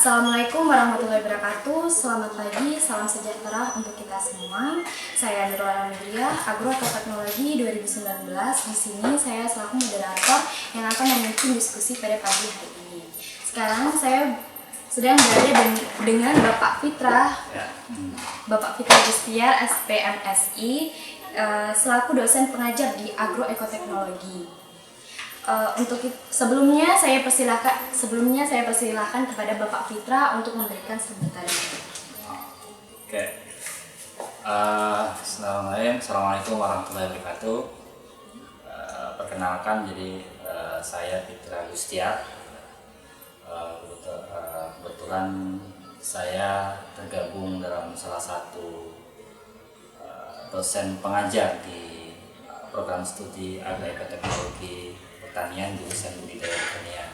Assalamualaikum warahmatullahi wabarakatuh. Selamat pagi, salam sejahtera untuk kita semua. Saya Nurul Midriah, Agroekoteknologi 2019. Di sini saya selaku moderator yang akan memimpin diskusi pada pagi hari ini. Sekarang saya sedang berada dengan Bapak Fitra Gustiar, SPMSI, selaku dosen pengajar di Agroekoteknologi. Sebelumnya saya persilahkan kepada Bapak Fitra untuk memberikan sambutan. Oke. Assalamualaikum warahmatullahi wabarakatuh. Perkenalkan, jadi saya Fitra Gustiar. Kebetulan saya tergabung dalam salah satu dosen pengajar di program studi Agroekoteknologi Pertanian jurusan budidaya pertanian.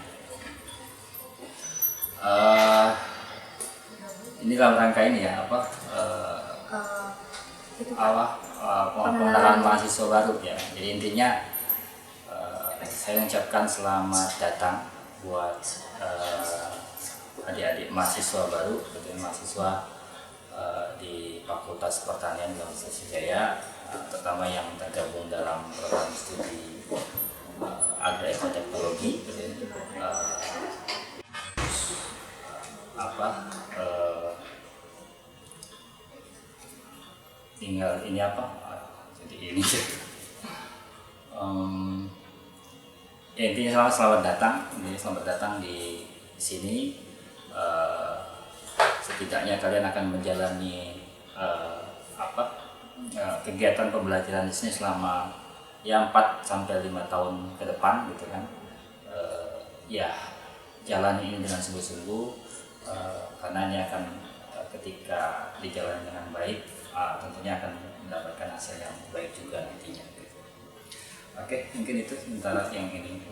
Ini dalam rangka ini ya pengenalan mahasiswa baru ya. Jadi intinya saya mengucapkan selamat datang buat adik-adik mahasiswa baru, mahasiswa di Fakultas Pertanian Universitas Jaya, terutama yang tergabung dalam program studi Agroekoteknologi. Tinggal ini jadi ini intinya selamat datang di sini. Setidaknya kalian akan menjalani kegiatan pembelajaran di sini selama 4 sampai 5 tahun ke depan gitu kan. Jalani ini dengan sungguh-sungguh, karena ini akan ketika dijalani dengan baik, tentunya akan mendapatkan hasil yang baik juga nantinya gitu. Oke, mungkin itu sementara yang ini.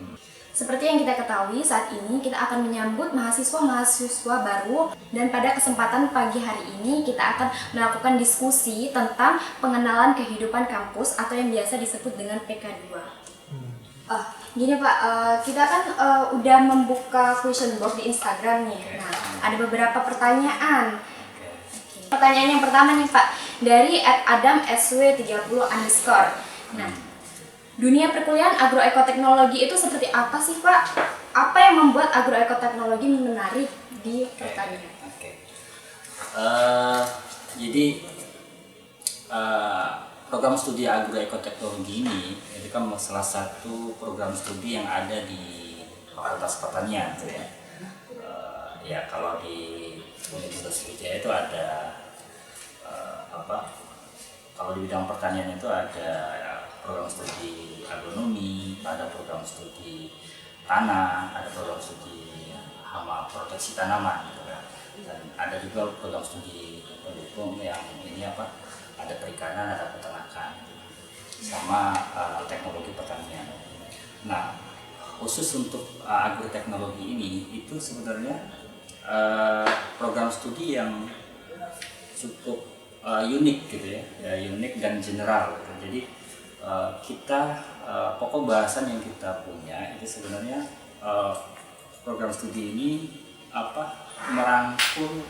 Seperti yang kita ketahui, saat ini kita akan menyambut mahasiswa baru, dan pada kesempatan pagi hari ini kita akan melakukan diskusi tentang pengenalan kehidupan kampus atau yang biasa disebut dengan PK2. Gini Pak, kita kan udah membuka question box di Instagram nih. Nah, ada beberapa pertanyaan. Pertanyaan yang pertama nih Pak, dari @AdamSW30_. Nah, dunia perkuliahan agroekoteknologi itu seperti apa sih Pak? Apa yang membuat agroekoteknologi menarik di pertanian? Jadi program studi agroekoteknologi ini itu kan salah satu program studi yang ada di Fakultas Pertanian gitu ya. Kalau di Universitas Wijaya itu ada kalau di bidang pertanian itu ada program studi agronomi, ada program studi tanah, ada program studi hama proteksi tanaman gitu kan. Dan ada juga program studi pendukung yang ini ada perikanan, ada peternakan, sama teknologi pertanian. Nah, khusus untuk agroteknologi ini itu sebenarnya program studi yang cukup unik gitu ya, unik dan general gitu. Jadi pokok bahasan yang kita punya itu sebenarnya program studi ini merangkul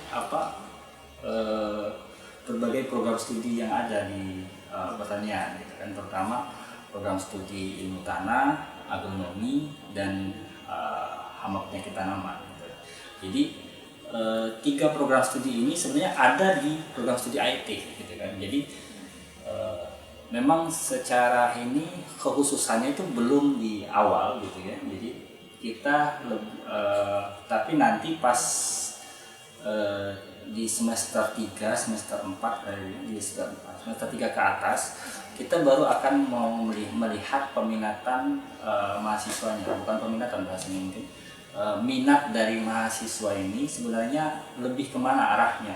berbagai program studi yang ada di pertanian gitu kan, terutama program studi ilmu tanah, agronomi, dan hama penyakit tanaman gitu. Jadi 3 program studi ini sebenarnya ada di program studi IT gitu kan. Jadi memang secara ini kekhususannya itu belum di awal gitu ya. Jadi kita tapi nanti pas di semester 3, semester 4 di semester 3 ke atas kita baru akan mau melihat peminatan mahasiswanya, bukan peminatan bahasanya mungkin. Minat dari mahasiswa ini sebenarnya lebih kemana arahnya.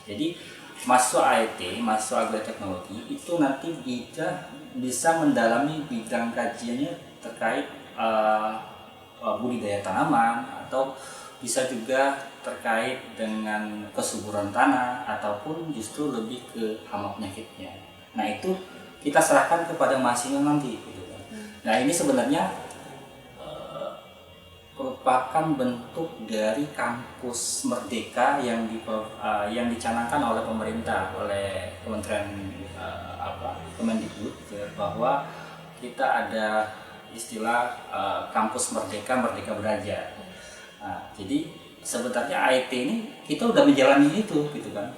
Jadi mahasiswa IT, mahasiswa agroteknologi itu nanti bisa mendalami bidang kajiannya terkait budidaya tanaman, atau bisa juga terkait dengan kesuburan tanah, ataupun justru lebih ke hama penyakitnya. Nah, itu kita serahkan kepada mahasiswa nanti gitu kan. Nah, ini sebenarnya merupakan bentuk dari kampus merdeka yang dicanangkan oleh pemerintah, oleh Kementerian Kemendikbud, bahwa kita ada istilah kampus merdeka, merdeka belajar. Nah, jadi sebenarnya IT ini kita udah menjalani itu gitu kan.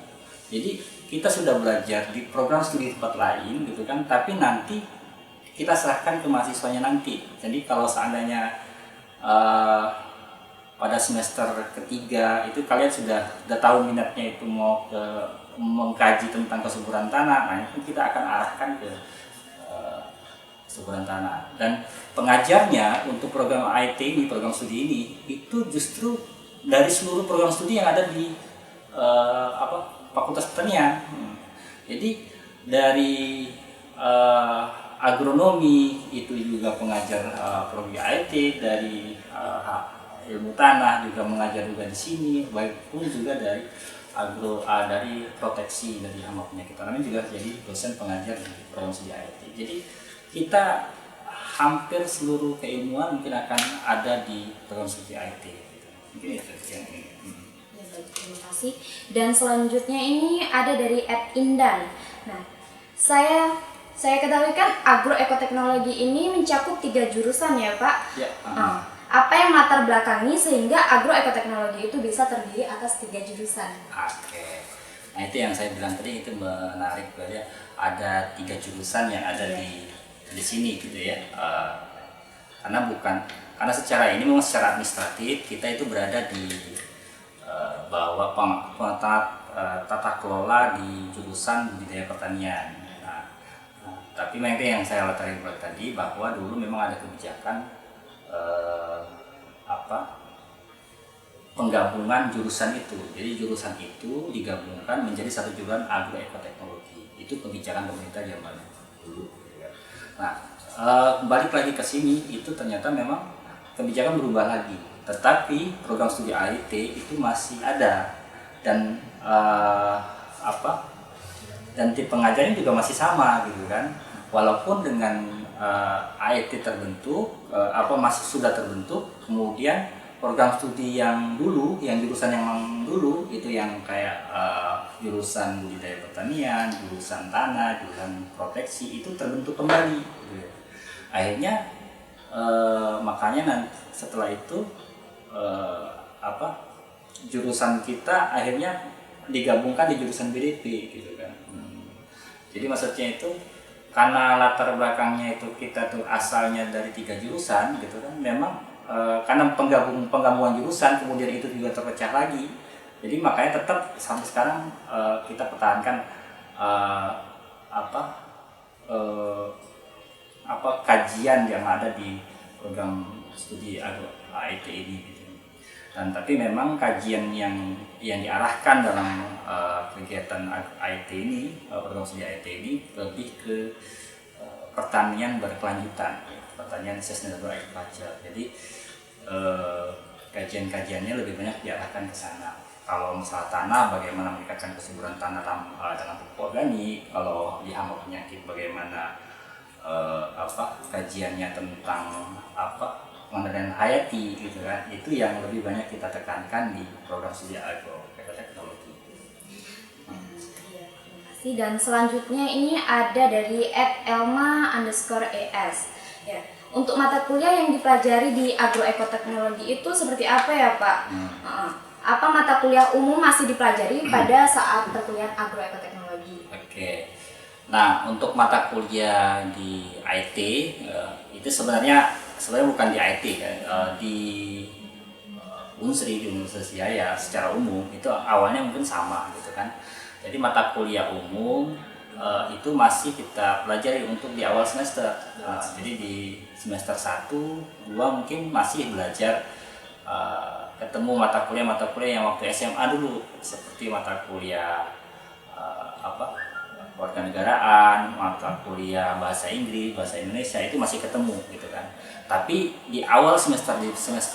Jadi kita sudah belajar di program studi tempat lain gitu kan, tapi nanti kita serahkan ke mahasiswanya nanti. Jadi kalau seandainya pada semester ketiga itu kalian sudah tahu minatnya itu mau mengkaji tentang kesuburan tanah, nah itu kita akan arahkan ke kesuburan tanah. Dan pengajarnya untuk program IT ini, program studi ini, itu justru dari seluruh program studi yang ada di Fakultas Pertanian. Jadi dari agronomi itu juga pengajar prodi IT, dari ilmu tanah juga mengajar juga di sini, baik pun juga dari dari proteksi dari hama penyakit tanaman juga jadi dosen pengajar di program studi IT. Jadi kita hampir seluruh keilmuan mungkin akan ada di program studi IT. Mungkin itu yang ini. Ya, baik, terima kasih. Dan selanjutnya ini ada dari Ed Indan. Nah, saya ketahui kan agroekoteknologi ini mencakup 3 jurusan ya Pak? Ya. Apa yang latar belakangi sehingga agroekoteknologi itu bisa terdiri atas 3 jurusan? Oke. Nah itu yang saya bilang tadi, itu menarik bahwa ada 3 jurusan yang ada di sini gitu ya. Karena secara ini memang secara administratif kita itu berada di bawah tata kelola di jurusan budidaya pertanian. Tapi memang itu yang saya latarkan tadi, bahwa dulu memang ada kebijakan penggabungan jurusan itu. Jadi jurusan itu digabungkan menjadi satu jurusan agroekoteknologi. Itu kebijakan pemerintah zaman dulu. Nah, balik lagi ke sini, itu ternyata memang kebijakan berubah lagi. Tetapi program studi IT itu masih ada, dan dan tip pengajarnya juga masih sama gitu kan. Walaupun dengan IT terbentuk, masih sudah terbentuk, kemudian program studi yang dulu, yang jurusan yang dulu itu yang kayak jurusan budidaya pertanian, jurusan tanah, jurusan proteksi itu terbentuk kembali. Akhirnya makanya nanti setelah itu jurusan kita akhirnya digabungkan di jurusan BDP gitu kan. Jadi maksudnya itu karena latar belakangnya itu kita tuh asalnya dari 3 jurusan gitu kan, memang karena penggabungan jurusan kemudian itu juga terpecah lagi, jadi makanya tetap sampai sekarang kita pertahankan kajian yang ada di program studi IT ini gitu. Dan tapi memang kajian yang diarahkan dalam kegiatan IT ini, program studi IT ini lebih ke pertanian berkelanjutan, pertanian sustainable agriculture. Jadi kajian-kajiannya lebih banyak diarahkan ke sana. Kalau misalnya tanah, bagaimana meningkatkan kesuburan tanah dalam pupuk organik. Kalau di hama penyakit, bagaimana kajiannya tentang pengendalian hayati gitu kan. Itu yang lebih banyak kita tekankan di program studi agroekoteknologi. Dan selanjutnya ini ada dari @elma_es. Ya. Untuk mata kuliah yang dipelajari di agroekoteknologi itu seperti apa ya Pak? Apa mata kuliah umum masih dipelajari pada saat perkuliahan agroekoteknologi? Oke. Nah, untuk mata kuliah di IT itu sebenarnya bukan di IT kan, di Unsri, di Universitas Jaya secara umum itu awalnya mungkin sama gitu kan. Jadi mata kuliah umum itu masih kita pelajari untuk di awal semester. Jadi di semester 1, 2 mungkin masih belajar ketemu mata kuliah yang waktu SMA dulu, seperti mata kuliah kewarganegaraan, mata kuliah bahasa Inggris, bahasa Indonesia, itu masih ketemu gitu kan. Tapi di awal semester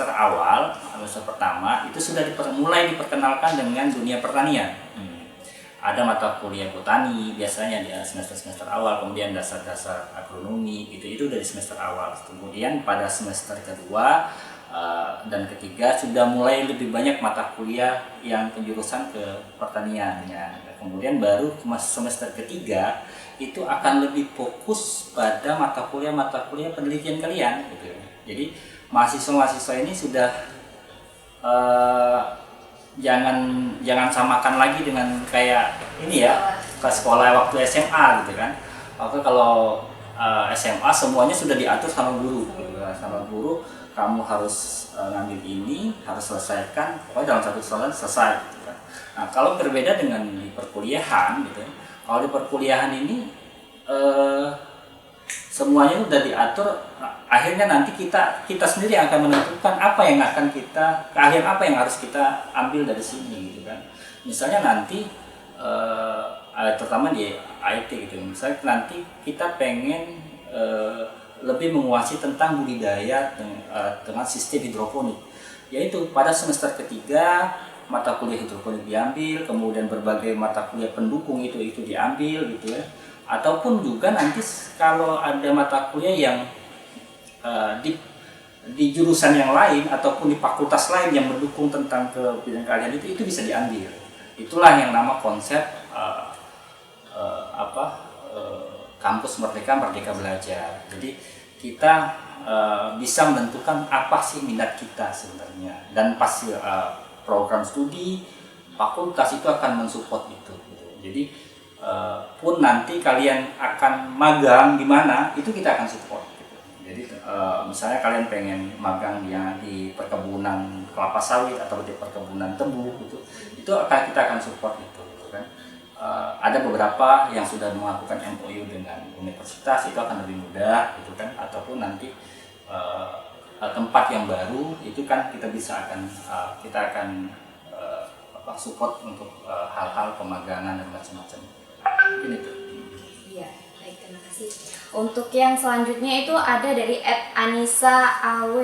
awal, semester pertama itu sudah mulai diperkenalkan dengan dunia pertanian. Ada mata kuliah botani biasanya di semester awal, kemudian dasar-dasar agronomi itu dari semester awal. Kemudian pada semester kedua Dan ketiga, sudah mulai lebih banyak mata kuliah yang penjurusan ke pertanian ya. Kemudian baru semester ketiga itu akan lebih fokus pada mata kuliah penelitian kalian gitu. Jadi mahasiswa ini sudah jangan samakan lagi dengan kayak ini ya, ke sekolah waktu SMA gitu kan. Waktu kalau SMA semuanya sudah diatur sama guru gitu kan. Sama guru, kamu harus ngambil ini, harus selesaikan, pokoknya dalam satu tahun selesai gitu kan. Nah, kalau berbeda dengan di perkuliahan gitu. Kalau di perkuliahan ini semuanya sudah diatur, akhirnya nanti kita sendiri yang akan menentukan apa yang akan keahlian apa yang harus kita ambil dari sini gitu kan. Misalnya nanti terutama di IT gitu, misalnya nanti kita pengen lebih menguasai tentang budidaya dengan sistem hidroponik, yaitu pada semester ketiga mata kuliah hidroponik diambil, kemudian berbagai mata kuliah pendukung itu diambil gitu ya. Ataupun juga nanti kalau ada mata kuliah yang di jurusan yang lain ataupun di fakultas lain yang mendukung tentang bidang keahlian itu bisa diambil. Itulah yang nama konsep kampus Merdeka Belajar. Jadi kita bisa menentukan apa sih minat kita sebenarnya, dan pasti program studi fakultas itu akan mensupport itu gitu. Jadi pun nanti kalian akan magang di mana itu kita akan support gitu. Jadi misalnya kalian pengen magang di perkebunan kelapa sawit atau di perkebunan tebu gitu, itu kita akan support itu gitu kan. Ada beberapa yang sudah melakukan MOU dengan universitas, itu akan lebih mudah gitu kan. Ataupun nanti tempat yang baru itu kan kita akan support untuk hal-hal pemagangan dan macam-macam. Mungkin itu. Iya, baik, terima kasih. Untuk yang selanjutnya itu ada dari @Anissa.aw.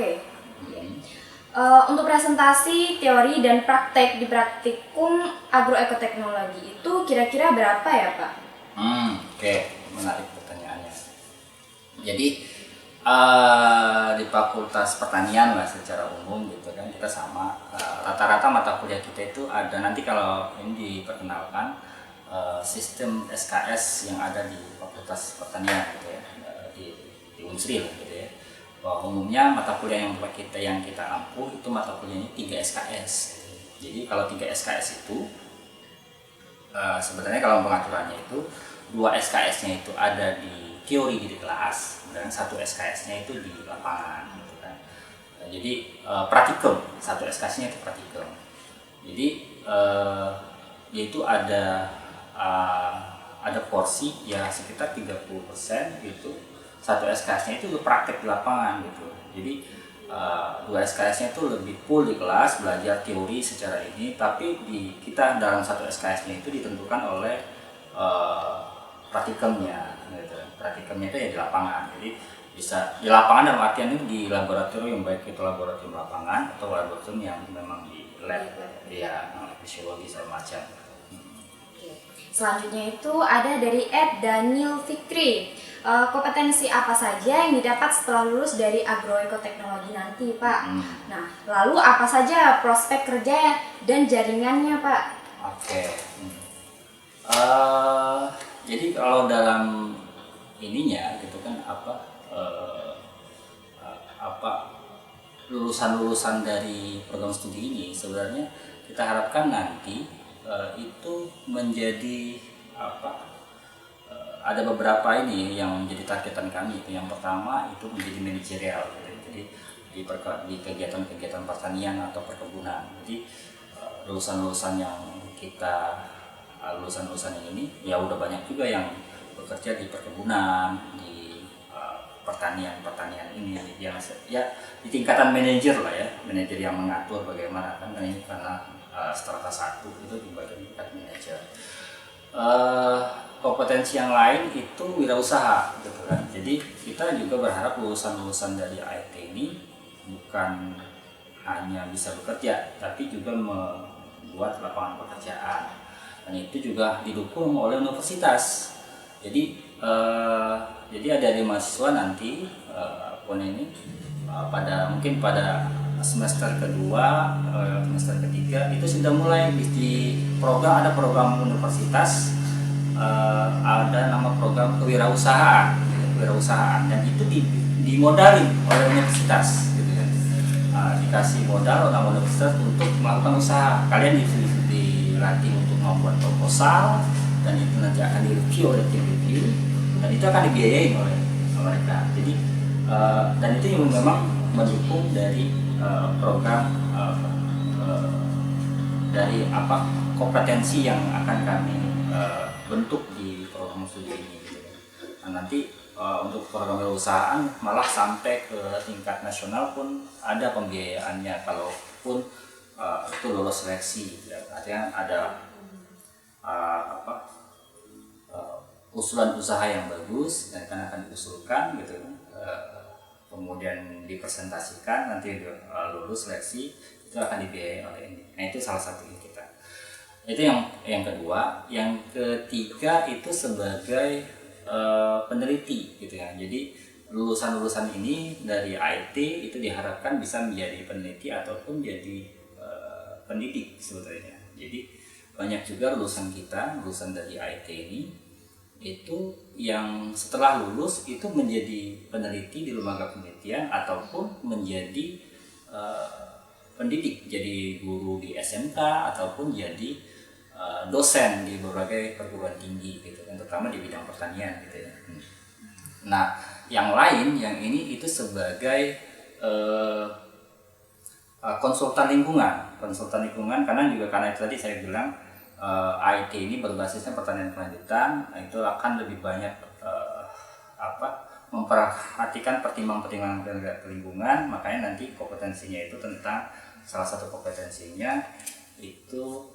Untuk presentasi teori dan praktek di praktikum agroekoteknologi itu kira-kira berapa ya Pak? Oke, menarik pertanyaannya. Jadi di Fakultas Pertanian lah secara umum gitu kan, kita sama rata-rata mata kuliah kita itu ada, nanti kalau ini diperkenalkan sistem SKS yang ada di Fakultas Pertanian gitu ya, di Unsri lah gitu ya. Bahwa umumnya mata kuliah yang kita ampuh itu mata kuliahnya 3 SKS. Jadi kalau 3 SKS itu sebenarnya kalau pengaturannya itu 2 SKS-nya itu ada di teori di kelas dan 1 SKS-nya itu di lapangan gitu kan. Jadi praktikum, 1 SKS-nya itu praktikum. Jadi yaitu ada porsi ya sekitar 30% itu 1 SKS-nya itu praktek di lapangan gitu. Jadi 2 SKS-nya itu lebih full di kelas belajar teori secara ini, tapi kita dalam 1 SKS-nya itu ditentukan oleh praktikumnya gitu. Praktikumnya itu ya di lapangan. Jadi bisa di lapangan dalam artian itu di laboratorium, baik itu laboratorium lapangan atau laboratorium yang memang di lab ya, fisiologi segala macam. Selanjutnya itu ada dari @Daniel Fikri. Kompetensi apa saja yang didapat setelah lulus dari agroekoteknologi nanti, Pak? Nah, lalu apa saja prospek kerja dan jaringannya, Pak? Oke. Jadi kalau dalam ininya gitu kan lulusan dari program studi ini sebenarnya kita harapkan nanti itu menjadi ada beberapa ini yang menjadi targetan kami. Itu yang pertama itu menjadi manajerial gitu. Jadi di kegiatan-kegiatan pertanian atau perkebunan. Jadi lulusan-lulusan yang ini ya udah banyak juga yang bekerja di perkebunan, di pertanian ini ya di tingkatan manajer lah ya, manajer yang mengatur bagaimana kan ini karena strata 1 itu di bagian tingkat manajer. Kompetensi yang lain itu wirausaha gitu kan. Jadi kita juga berharap lulusan-lulusan dari IT ini bukan hanya bisa bekerja tapi juga membuat lapangan pekerjaan, dan itu juga didukung oleh universitas. Jadi ada mahasiswa nanti pada semester kedua, semester ketiga itu sudah mulai di program, ada program universitas, ada nama program kewirausahaan, dan itu dimodalin oleh universitas gitu kan. Dikasih modal oleh universitas untuk melakukan usaha. Kalian dilatih untuk membuat proposal, dan itu nanti akan direview oleh tim review, dan itu akan dibiayain oleh mereka. Jadi dan itu yang memang mendukung dari program dari kompetensi yang akan kami bentuk di program studi ini gitu. Nah, nanti untuk program kewirausahaan malah sampai ke tingkat nasional pun ada pembiayaannya, kalaupun itu lolos seleksi ya. Artinya ada usulan usaha yang bagus dan akan diusulkan gitu, kemudian dipresentasikan, nanti lulus seleksi, itu akan dibiayai oleh ini. Nah, itu salah satu kita. Itu yang kedua. Yang ketiga itu sebagai peneliti gitu ya. Jadi lulusan-lulusan ini dari IT itu diharapkan bisa menjadi peneliti ataupun jadi pendidik sebetulnya. Jadi banyak juga lulusan kita, lulusan dari IT ini itu yang setelah lulus itu menjadi peneliti di lembaga penelitian ataupun menjadi pendidik, jadi guru di SMK ataupun jadi dosen di berbagai perguruan tinggi gitu kan, terutama di bidang pertanian gitu ya. Nah, yang lain yang ini itu sebagai konsultan lingkungan karena itu tadi saya bilang IT ini berbasisnya pertanian kelanjutan, itu akan lebih banyak memperhatikan pertimbangan lingkungan. Makanya nanti kompetensinya itu tentang, salah satu kompetensinya itu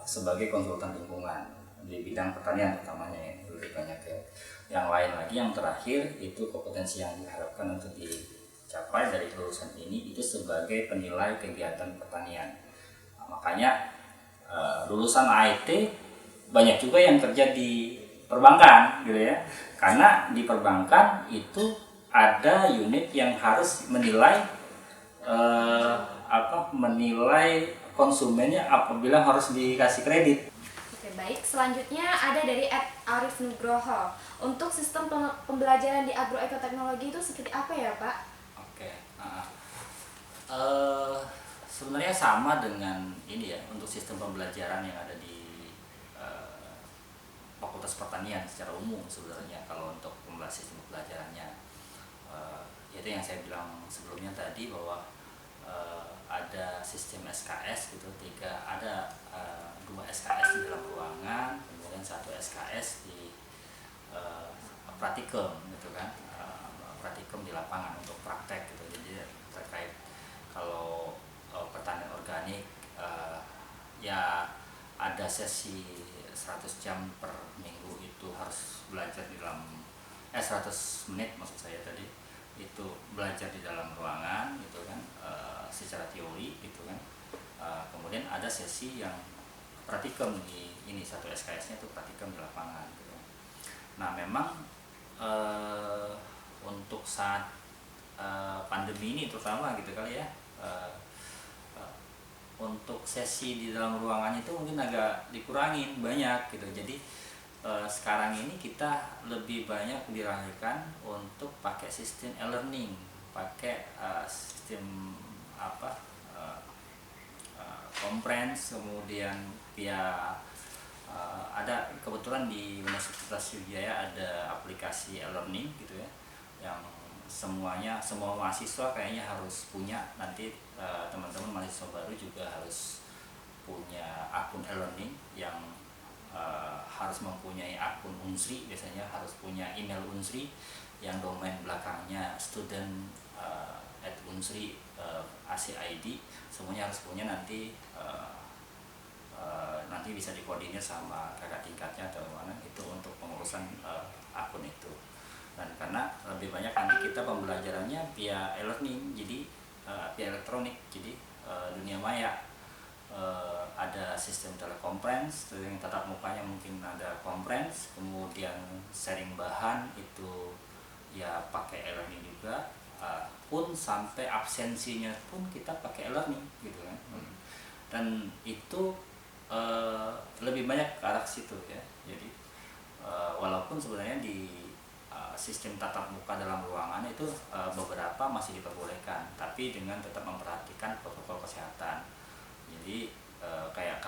sebagai konsultan lingkungan di bidang pertanian utamanya ya, lebih banyak ya. Yang lain lagi, yang terakhir itu kompetensi yang diharapkan untuk dicapai dari lulusan ini itu sebagai penilai kegiatan pertanian. Nah, makanya lulusan IT banyak juga yang kerja di perbankan gitu ya, karena di perbankan itu ada unit yang harus menilai menilai konsumennya apabila harus dikasih kredit. Oke, baik. Selanjutnya ada dari Arif Nugroho. Untuk sistem pembelajaran di agroekoteknologi itu seperti apa ya, Pak? Oke. Sebenarnya sama dengan ini ya, untuk sistem pembelajaran yang ada di Fakultas Pertanian secara umum sebenarnya. Kalau untuk sistem pembelajarannya, yaitu yang saya bilang sebelumnya tadi bahwa ada sistem SKS gitu, ada 2 SKS di dalam ruangan, kemudian 1 SKS di praktikum gitu kan, praktikum di lapangan untuk praktek gitu. Jadi terkait kalau pertanian organik ya ada sesi 100 jam per minggu itu harus belajar di dalam 100 menit maksud saya tadi, itu belajar di dalam ruangan gitu kan, secara teori gitu kan. Kemudian ada sesi yang praktikum di ini, 1 SKS-nya itu praktikum di lapangan gitu. Nah, memang untuk saat pandemi ini terutama gitu kali ya, untuk sesi di dalam ruangan itu mungkin agak dikurangin banyak gitu. Jadi sekarang ini kita lebih banyak dirahirkan untuk pakai sistem e-learning, pakai sistem conference, kemudian via ada kebetulan di Universitas Sriwijaya ada aplikasi e-learning gitu ya, yang semua mahasiswa kayaknya harus punya. Nanti teman-teman mahasiswa baru juga harus punya akun e-learning yang harus mempunyai akun Unsri, biasanya harus punya email Unsri yang domain belakangnya student at Unsri ACID, semuanya harus punya. Nanti bisa dikoordinir sama kakak tingkatnya atau mana itu untuk pengurusan akun itu. Dan karena lebih banyak nanti kita pembelajarannya via e-learning, jadi via elektronik, jadi dunia maya. Ada sistem telekonferensi yang tatap mukanya mungkin ada conference, kemudian sharing bahan itu ya pakai e-learning juga, pun sampai absensinya pun kita pakai e-learning gitu kan. Dan itu lebih banyak ke arah situ ya. Jadi walaupun sebenarnya di sistem tatap muka dalam ruangan itu beberapa masih diperbolehkan, tapi dengan tetap memperhatikan protokol kesehatan. Jadi kayak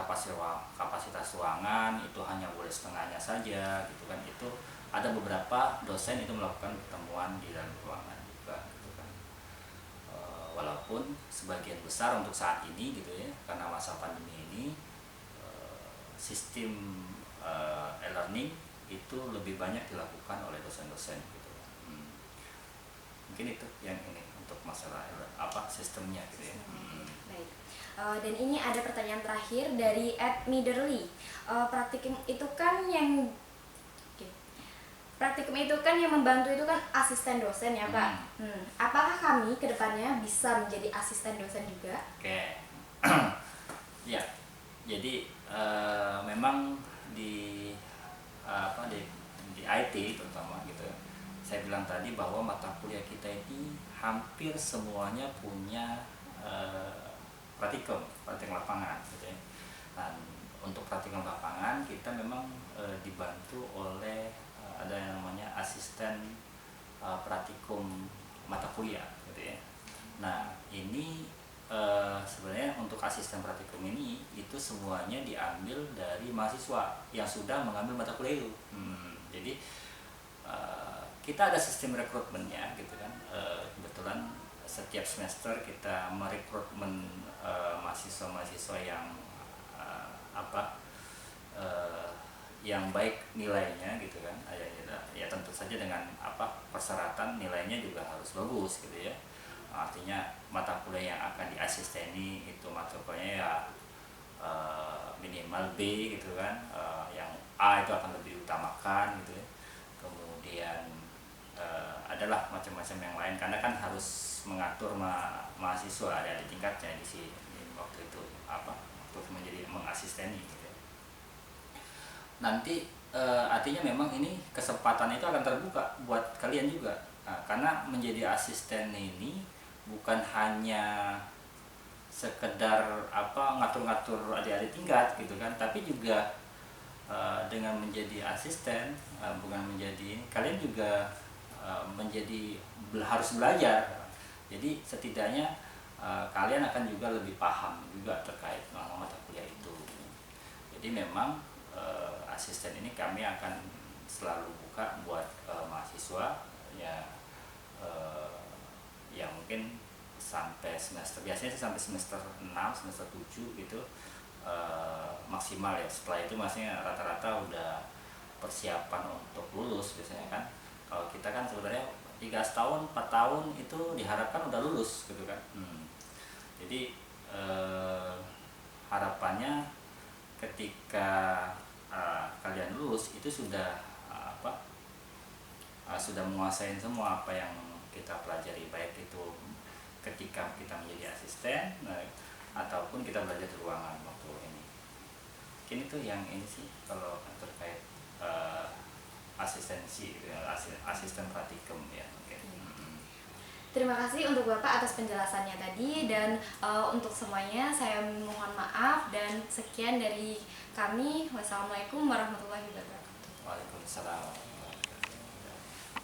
kapasitas ruangan itu hanya boleh setengahnya saja gitu kan. Itu ada beberapa dosen itu melakukan pertemuan di dalam ruangan juga gitu kan. Walaupun sebagian besar untuk saat ini gitu ya, karena masa pandemi ini sistem e-learning itu lebih banyak dilakukan oleh dosen-dosen gitu. Mungkin itu yang ini untuk masalah sistemnya gitu ya. Baik. Dan ini ada pertanyaan terakhir dari @miderly. Praktikum itu kan yang Praktikum itu kan yang membantu itu kan asisten dosen ya Pak. Apakah kami kedepannya bisa menjadi asisten dosen juga? Oke. Ya, jadi memang di di IT terutama gitu. Saya bilang tadi bahwa mata kuliah kita ini hampir semuanya punya praktikum lapangan gitu ya. Dan untuk praktikum lapangan kita memang dibantu oleh ada yang namanya asisten praktikum mata kuliah gitu ya. Nah ini sebenarnya untuk asisten praktikum ini itu semuanya diambil dari mahasiswa yang sudah mengambil mata kuliah itu. Jadi kita ada sistem rekrutmennya gitu kan. Kebetulan setiap semester kita merekrutmen mahasiswa-mahasiswa yang yang baik nilainya gitu kan. Ya tentu saja dengan persyaratan nilainya juga harus bagus gitu ya. Artinya mata kuliah yang akan diasisteni itu mata kuliahnya ya minimal B gitu kan. Yang A itu akan lebih utamakan gitu ya. Kemudian adalah macam-macam yang lain karena kan harus mengatur mahasiswa ada di tingkatnya di sini waktu itu waktu menjadi mengasisteni gitu ya. Nanti artinya memang ini kesempatan itu akan terbuka buat kalian juga. Karena menjadi asisten ini bukan hanya sekedar ngatur-ngatur adik-adik tingkat gitu kan, tapi juga dengan menjadi asisten kalian juga harus belajar. Jadi setidaknya kalian akan juga lebih paham juga terkait mata kuliah itu. Jadi memang asisten ini kami akan selalu buka buat mahasiswa ya. Ya mungkin sampai biasanya sampai semester 6, semester 7 gitu maksimal ya. Setelah itu masih rata-rata udah persiapan untuk lulus biasanya kan. Kalau kita kan sebenarnya 3 tahun, 4 tahun itu diharapkan udah lulus gitu kan. Jadi harapannya ketika kalian lulus itu sudah sudah menguasai semua apa yang kita pelajari, baik itu ketika kita menjadi asisten ataupun kita belajar di ruangan waktu ini. Mungkin itu yang ini sih kalau terkait asisten praktikum ya. Okay. Terima kasih untuk Bapak atas penjelasannya tadi dan untuk semuanya saya mohon maaf dan sekian dari kami. Wassalamualaikum warahmatullahi wabarakatuh. Waalaikumsalam.